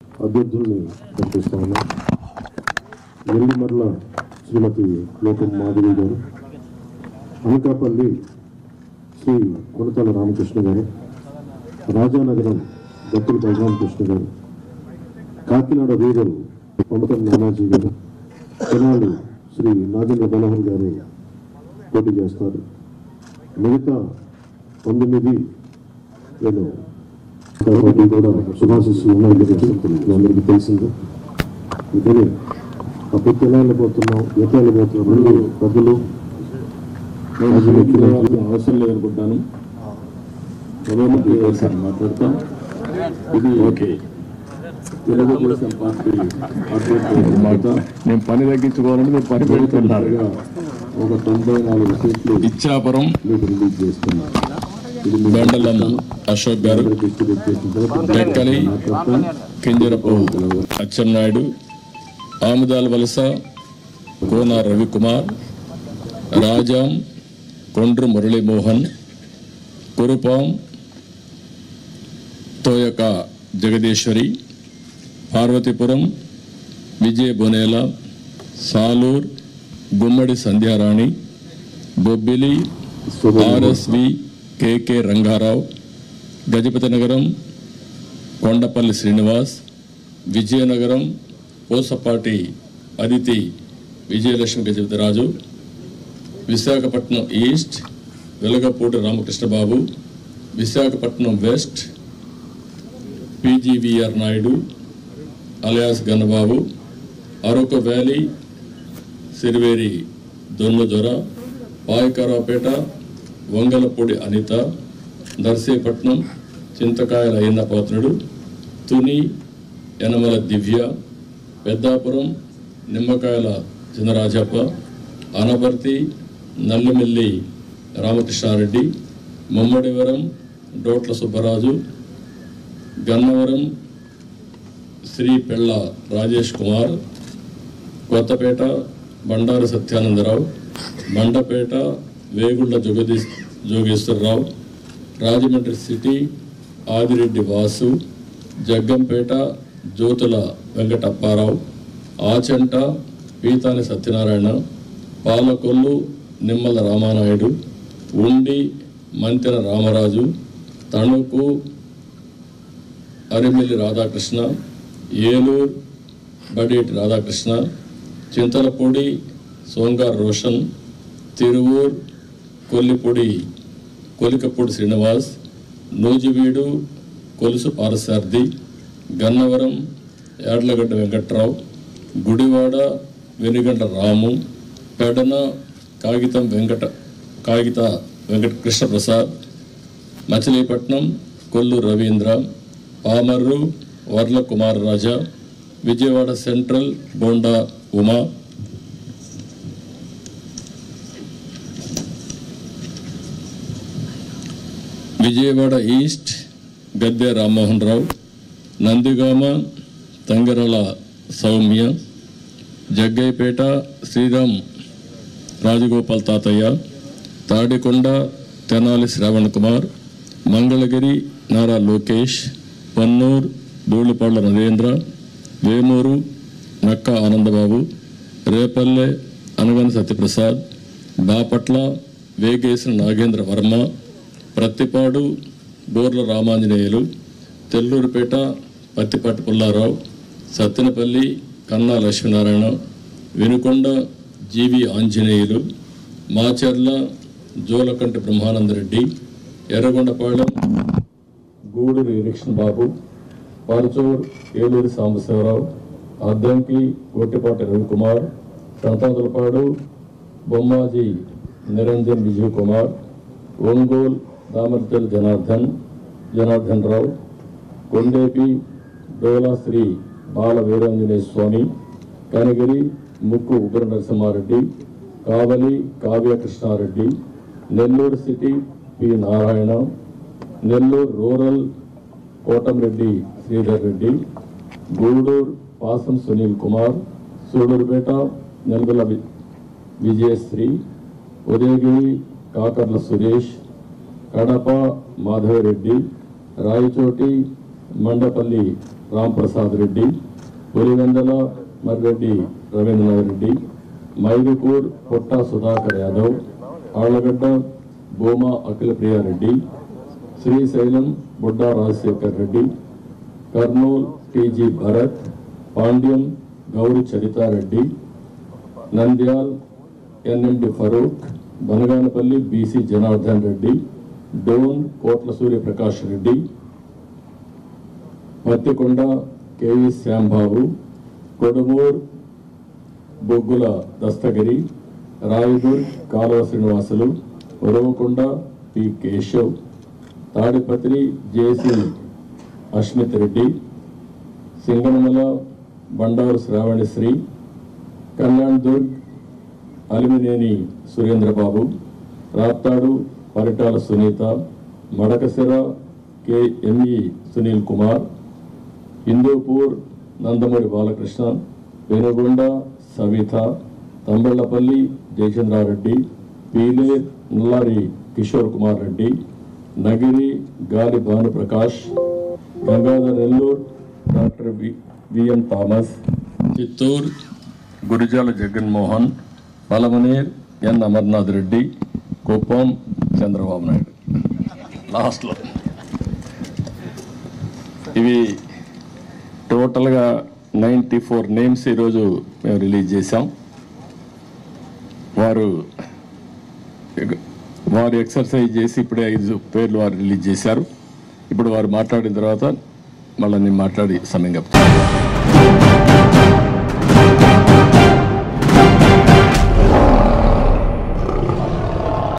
అభ్యర్థుల్ని పంపిస్తా ఉన్నాం. నెల్లిమర్ల శ్రీమతి లోకం మాధవి గారు, అనకాపల్లి శ్రీ కొనతాల రామకృష్ణ గారు, రాజానగరం దత్తుల బలరామకృష్ణ గారు, కాకినాడ రూరల్ మమతం నానాజీ గారు, తెనాలి శ్రీ నాగేంద్ర బలహర్ గారు పోటీ చేస్తారు. మిగతా 9 కూడా శుభాశిస్సులు ఉన్నాయి, అందరికీ తెలిసిందే. అందుకని ఆ పొత్తు ఎలా వెళ్ళిపోతున్నాం, ఎట్లా వెళ్ళిపోతున్నాం పెద్దలు అవసరం లేదనుకుంటాను. మాట్లాడతాం. ఇది ఓకే. తెలుగుదేశం పార్టీ నేను పని తగ్గించుకోవాలని మీరు పని పెడుతున్నారు. ఒక 94 సీట్లు ఇచ్చాపురం మీకు రిలీజ్ చేస్తున్నారు. మండలం Ashok garu, Tekkali Kinjarapu Atchannaidu, Amudala Valasa Kona Ravikumar, Rajam Kondru Muralimohan, Kurupam Thoyaka Jagadeeswari, Parvathipuram Vijaya Bonela, Salur Gummadi Sandhyarani, Bobbili RSV KK Rangarao, Gajapathi Nagaram Kondapalli Srinivas, Vizianagaram Posapati Aditi Vijayalakshmi Gajapathiraju, Visakhapatnam east Velagapudi Ramakrishnababu, Visakhapatnam west PGVR Naidu alias Gannababu, Araku valley Siriveri Donnadora, Payakaraopeta Vangalapudi Anitha, Narsipatnam Chintakayala Ayyannapatrudu, Tuni Yanamala Divya, Peddapuram Nimmakayala Chinarajappa, Anaparthi Nallamilli Ramakrishna Reddy, Mummidivaram డోట్ల Subbaraju, Gannavaram Shri పెళ్ళ రాజేష్ కుమార్, కొత్తపేట బండారు సత్యానందరావు, మండపేట వేగుళ్ల జోగేశ్వరరావు, రాజమండ్రి సిటీ ఆదిరెడ్డి వాసు, జగ్గంపేట జ్యోతుల వెంకటప్పారావు, ఆచంట పీతాని సత్యనారాయణ, పాలకొల్లు నిమ్మల రామానాయుడు, ఉండి మంతెన రామరాజు, తణుకు అరిమిల్లి రాధాకృష్ణ, ఏలూరు బడేటి రాధాకృష్ణ, చింతలపూడి సోంగార్ రోషన్, తిరువూర్ కొలికపూడి శ్రీనివాస్, నూజివీడు కొలుసు పారసార్థి, గన్నవరం యాడ్లగడ్డ వెంకట్రావు, గుడివాడ వెనుగంట రాము, పెడన కాగిత వెంకట కృష్ణప్రసాద్, మచిలీపట్నం కొల్లు రవీంద్ర, పామర్రు వర్ల కుమార్ రాజా, విజయవాడ సెంట్రల్ బోండా ఉమా, విజయవాడ ఈస్ట్ గద్దె రామ్మోహన్ రావు, నందిగామ తంగరల సౌమ్య, జగ్గైపేట శ్రీరామ్ రాజగోపాల్ తాతయ్య, తాడికొండ తెనాలి శ్రావణ్ కుమార్, మంగళగిరి నారా లోకేష్, పన్నూర్ ధూళిపాళ్ల నరేంద్ర, వేమూరు నక్క ఆనందబాబు, రేపల్లె అనగన సత్యప్రసాద్, బాపట్ల వేగేసిన నాగేంద్ర వర్మ, ప్రత్తిపాడు బోర్ల రామాంజనేయులు, తెల్లూరుపేట పత్తిపాటి పుల్లారావు, సత్తెనపల్లి కన్నా లక్ష్మీనారాయణ, వినుకొండ జీవి ఆంజనేయులు, మాచర్ల జోలకంటి బ్రహ్మానందరెడ్డి, ఎర్రగొండపాళెం గూడూరు నిరీక్షణ్ బాబు, పరచూర్ ఏలూరి సాంబశివరావు, అద్దంకి గొట్టిపాటి రవికుమార్, సంతాతులపాడు బొమ్మాజీ నిరంజన్ విజయ్ కుమార్, ఒంగోల్ దామర్తల్ జనార్దన్ రావు, కొండేపి డోలా శ్రీ బాల Veeranjaneya Swamy, Kanagiri Mukku Ugra Narasimhareddy, Kavali Kavya Krishnareddy, Nellore city P Narayana, Nellore rural Kotamreddy Sridhar Reddy, Gudur Pasam Sunil Kumar, Sudurupeta Nelgola Vijayasri, Udayagiri Kakarla Suresh, Kadapa Madhavareddy, Rayachoti Mandapalli Ramprasad Reddy, Pulivendula Marreddy Ravindranath Reddy, Mydukur Potta Sudhakar Yadav, Allagadda Bhuma Akhilapriyareddy, Srisailam Budda Rajasekhar Reddy, Kurnool TG Bharath, Pandyam Gowri Charithareddy, Nandyal NMD Farooq, Banaganapalli BC Janardhan Reddy, Dhone Kotla Suryaprakash Reddy, Pattikonda KV Shyambabu, Kodumur బొగ్గుల Dastagiri, Rayadurg Kaluva Srinivasulu, Uravakonda P Keshav, Tadipatri JC Ashmith Reddy, Singanamala Bandaru Sravanisri, Kalyan Durg Alimineni Surendrababu, Raptadu Paritala Sunitha, Madakasira KME Sunil Kumar, Hindupur Nandamuri Balakrishna, Penukonda Savitha, Thamballapalle Jayachandrareddy, Peele Nallari Kishore Kumar Reddy, Nagari Gali Bhanuprakash, Gangadhar Nellore doctor VM Thomas, Chittoor Gurajala Jaganmohan, Palamaner N Amarnath Reddy, Kuppam Chandrababu Naidu. లాస్ట్లో ఇవి టోటల్గా 94 నేమ్స్ ఈరోజు మేము రిలీజ్ చేశాం. వారు ఎక్సర్సైజ్ చేసి ఇప్పుడే 5 పేర్లు వారు రిలీజ్ చేశారు. ఇప్పుడు వారు మాట్లాడిన తర్వాత మళ్ళీ నేను మాట్లాడి సమయం చెప్తాను.